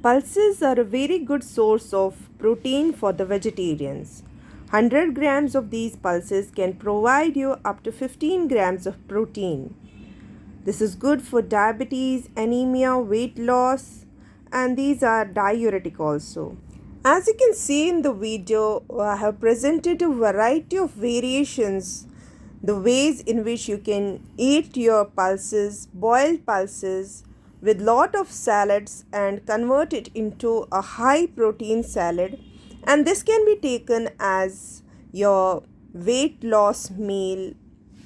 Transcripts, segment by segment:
Pulses are a very good source of protein for the vegetarians. 100 grams of these pulses can provide you up to 15 grams of protein. This is good for diabetes, anemia, weight loss, and these are diuretic also. As you can see in the video, I have presented a variety of variations, the ways in which you can eat your pulses, boiled pulses, with lot of salads and convert it into a high protein salad, and this can be taken as your weight loss meal,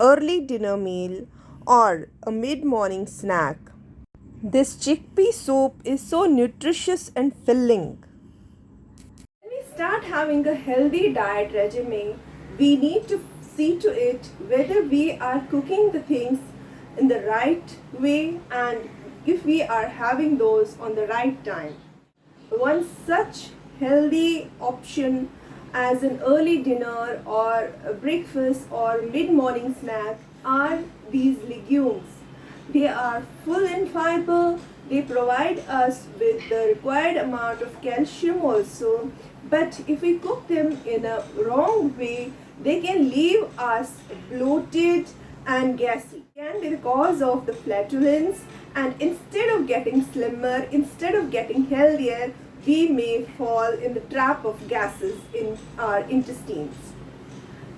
early dinner meal, or a mid-morning snack. This chickpea soup is so nutritious and filling. When we start having a healthy diet regime, we need to see to it whether we are cooking the things in the right way and if we are having those on the right time. One such healthy option as an early dinner or a breakfast or mid-morning snack are these legumes. They are full in fiber, they provide us with the required amount of calcium also, but if we cook them in a wrong way, they can leave us bloated and gassy. It can be the cause of the flatulence, and instead of getting slimmer, instead of getting healthier, we may fall in the trap of gases in our intestines.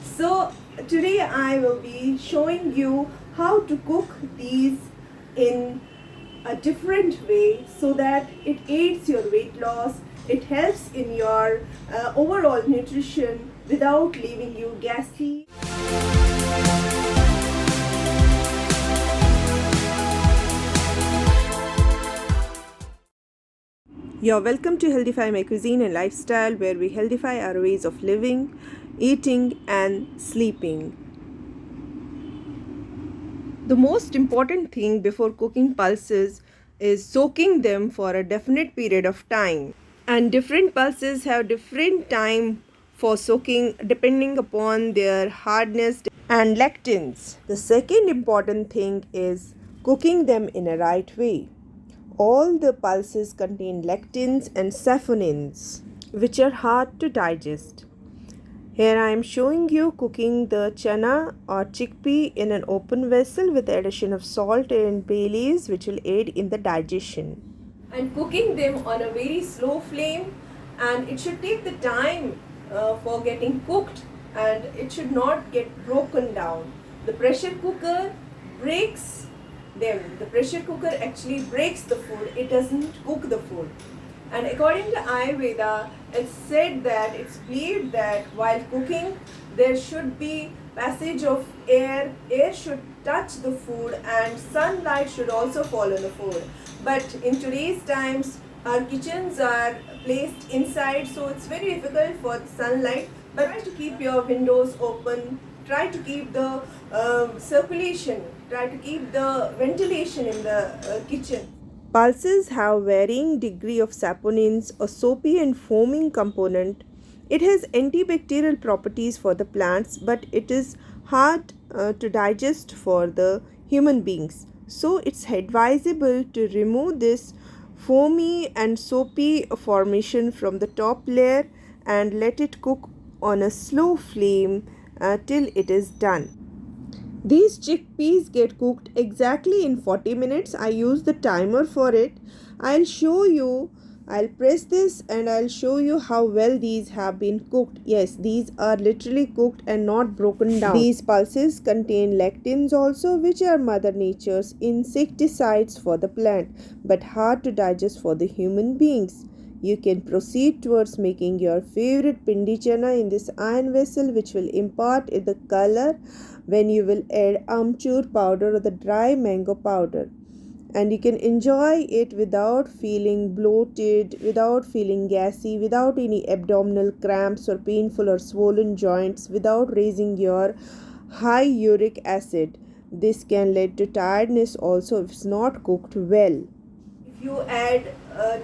So today I will be showing you how to cook these in a different way so that it aids your weight loss, it helps in your overall nutrition without leaving you gassy. You're welcome to Healthify My Cuisine and Lifestyle, where we healthify our ways of living, eating, and sleeping. The most important thing before cooking pulses is soaking them for a definite period of time. And different pulses have different time for soaking depending upon their hardness and lectins. The second important thing is cooking them in a right way. All the pulses contain lectins and saponins, which are hard to digest. Here I am showing you cooking the chana or chickpea in an open vessel with the addition of salt and bay leaves, which will aid in the digestion. And cooking them on a very slow flame, and it should take the time for getting cooked, and it should not get broken down. The pressure cooker breaks them. The pressure cooker actually breaks the food, it doesn't cook the food. And according to Ayurveda, it's said that it's believed that while cooking there should be passage of air should touch the food, and sunlight should also fall on the food. But in today's times our kitchens are placed inside, so it's very difficult for the sunlight, but try to keep your windows open, try to keep the circulation, try to keep the ventilation in the kitchen. Pulses have varying degree of saponins, a soapy and foaming component. It has antibacterial properties for the plants, but it is hard to digest for the human beings. So it's advisable to remove this foamy and soapy formation from the top layer and let it cook on a slow flame till it is done. These chickpeas get cooked exactly in 40 minutes. I use the timer for it. I'll press this and I'll show you how well these have been cooked. Yes, these are literally cooked and not broken down. These pulses contain lectins also, which are Mother Nature's insecticides for the plant, but hard to digest for the human beings. You can proceed towards making your favorite pindi chana in this iron vessel, which will impart the color when you will add amchur powder or the dry mango powder. And you can enjoy it without feeling bloated, without feeling gassy, without any abdominal cramps or painful or swollen joints, without raising your high uric acid. This can lead to tiredness also if it's not cooked well. If you add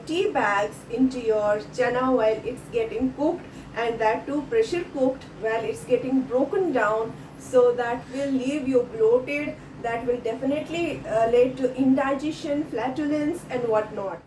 tea bags into your chana while it's getting cooked, and that too pressure cooked while it's getting broken down, so that will leave you bloated, that will definitely lead to indigestion, flatulence and whatnot.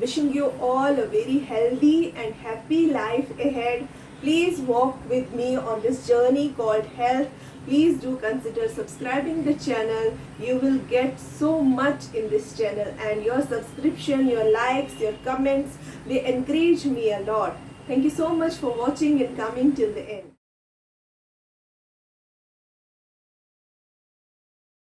Wishing you all a very healthy and happy life ahead. Please walk with me on this journey called health. Please do consider subscribing the channel. You will get so much in this channel, and your subscription, your likes, your comments, they encourage me a lot. Thank you so much for watching and coming till the end.